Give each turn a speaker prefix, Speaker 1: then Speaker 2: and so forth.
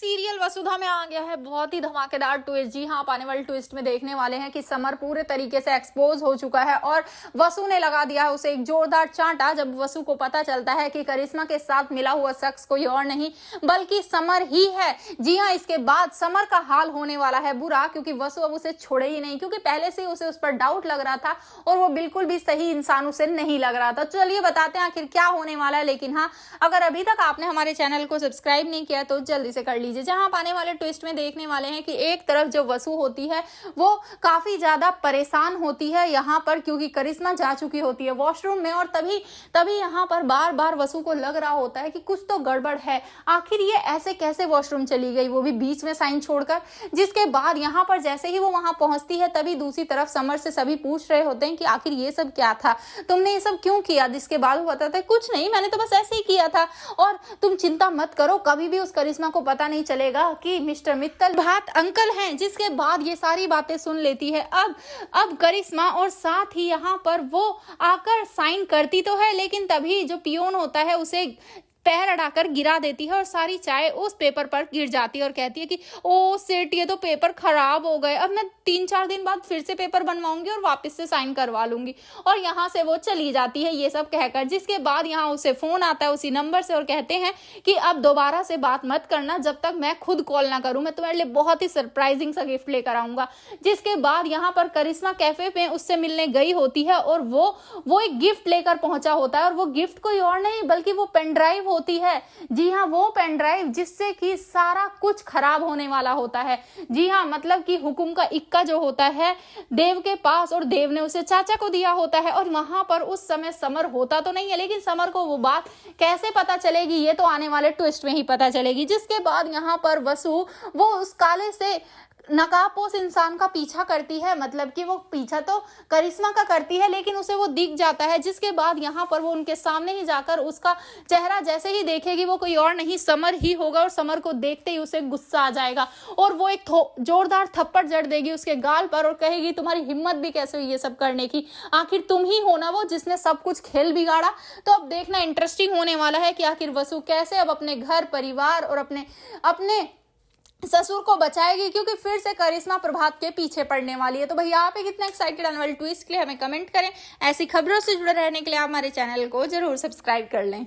Speaker 1: Serial वसुधा में आ गया है बहुत ही धमाकेदार ट्विस्ट। जी हाँ, आप आने वाले ट्विस्ट में देखने वाले हैं कि समर पूरे तरीके से एक्सपोज हो चुका है और वसु ने लगा दिया है उसे एक जोरदार चांटा जब वसु को पता चलता है कि करिश्मा के साथ मिला हुआ शख्स कोई और नहीं बल्कि समर ही है। जी हाँ, इसके बाद समर का हाल होने वाला है बुरा, क्योंकि वसु अब उसे छोड़े ही नहीं, क्योंकि पहले से उसे उस पर डाउट लग रहा था और वो बिल्कुल भी सही इंसान उसे नहीं लग रहा था। चलिए बताते हैं आखिर क्या होने वाला है। लेकिन हाँ, अगर अभी तक आपने हमारे चैनल को सब्सक्राइब नहीं किया तो जल्दी से कर लीजिए। जहां आप आने वाले ट्विस्ट में देखने वाले हैं कि एक तरफ जो वसु होती है वो काफी ज्यादा परेशान होती है यहाँ पर, क्योंकि करिश्मा जा चुकी होती है वॉशरूम में और तभी यहाँ पर बार बार वसु को लग रहा होता है कि कुछ तो गड़बड़ है, आखिर ये ऐसे कैसे वॉशरूम चली गई, वो भी बीच में साइन छोड़कर। जिसके बाद यहाँ पर जैसे ही वो वहां पहुंचती है तभी दूसरी तरफ समर से सभी पूछ रहे होते हैं कि आखिर ये सब क्या था, तुमने ये सब क्यों किया। जिसके बाद वो बताता है कुछ नहीं, मैंने तो बस ऐसे ही किया था और तुम चिंता मत करो, कभी भी उस करिश्मा को पता नहीं चलेगा कि मिस्टर मित्तल भात अंकल हैं। जिसके बाद ये सारी बातें सुन लेती है अब करिश्मा, और साथ ही यहाँ पर वो आकर साइन करती तो है, लेकिन तभी जो पियोन होता है उसे पैर अड़ाकर गिरा देती है और सारी चाय उस पेपर पर गिर जाती है और कहती है कि ओ शिट, ये तो पेपर खराब हो गए, अब मैं 3-4 दिन बाद फिर से पेपर बनवाऊंगी और वापस से साइन करवा लूंगी। और यहाँ से वो चली जाती है ये सब कहकर। जिसके बाद यहाँ उसे फोन आता है उसी नंबर से और कहते हैं कि अब दोबारा से बात मत करना जब तक मैं खुद कॉल ना करूं, मैं तुम्हारे लिए बहुत ही सरप्राइजिंग सा गिफ्ट लेकर आऊंगा। जिसके बाद यहाँ पर करिश्मा कैफे में उससे मिलने गई होती है और वो एक गिफ्ट लेकर पहुंचा होता है और वो गिफ्ट कोई और नहीं बल्कि वो पेन ड्राइव होती है। जी हाँ, वो पेन ड्राइव जिससे कि सारा कुछ खराब होने वाला होता है। जी हाँ, मतलब कि हुकुम का इक्का जो होता है देव के पास, और देव ने उसे चाचा को दिया होता है। और वहां पर उस समय समर होता तो नहीं है, लेकिन समर को वो बात कैसे पता चलेगी ये तो आने वाले ट्विस्ट में ही पता चलेगी। जिसके बाद यहाँ पर वसु वो उस काले से नकाबपोश इंसान का पीछा करती है, मतलब कि वो पीछा तो करिश्मा का करती है लेकिन उसे वो दिख जाता है। जिसके बाद यहाँ पर वो उनके सामने ही जाकर उसका चेहरा जैसे ही देखेगी वो कोई और नहीं समर ही होगा, और समर को देखते ही उसे गुस्सा आ जाएगा और वो एक जोरदार थप्पड़ जड़ देगी उसके गाल पर और कहेगी तुम्हारी हिम्मत भी कैसे हुई ये सब करने की, आखिर तुम ही हो ना वो जिसने सब कुछ खेल बिगाड़ा। तो अब देखना इंटरेस्टिंग होने वाला है कि आखिर वसु कैसे अब अपने घर परिवार और अपने ससुर को बचाएगी, क्योंकि फिर से करिश्मा प्रभात के पीछे पड़ने वाली है। तो भैया आप कितने एक्साइटेड आने वाले ट्विस्ट के लिए हमें कमेंट करें। ऐसी खबरों से जुड़े रहने के लिए आप हमारे चैनल को जरूर सब्सक्राइब कर लें।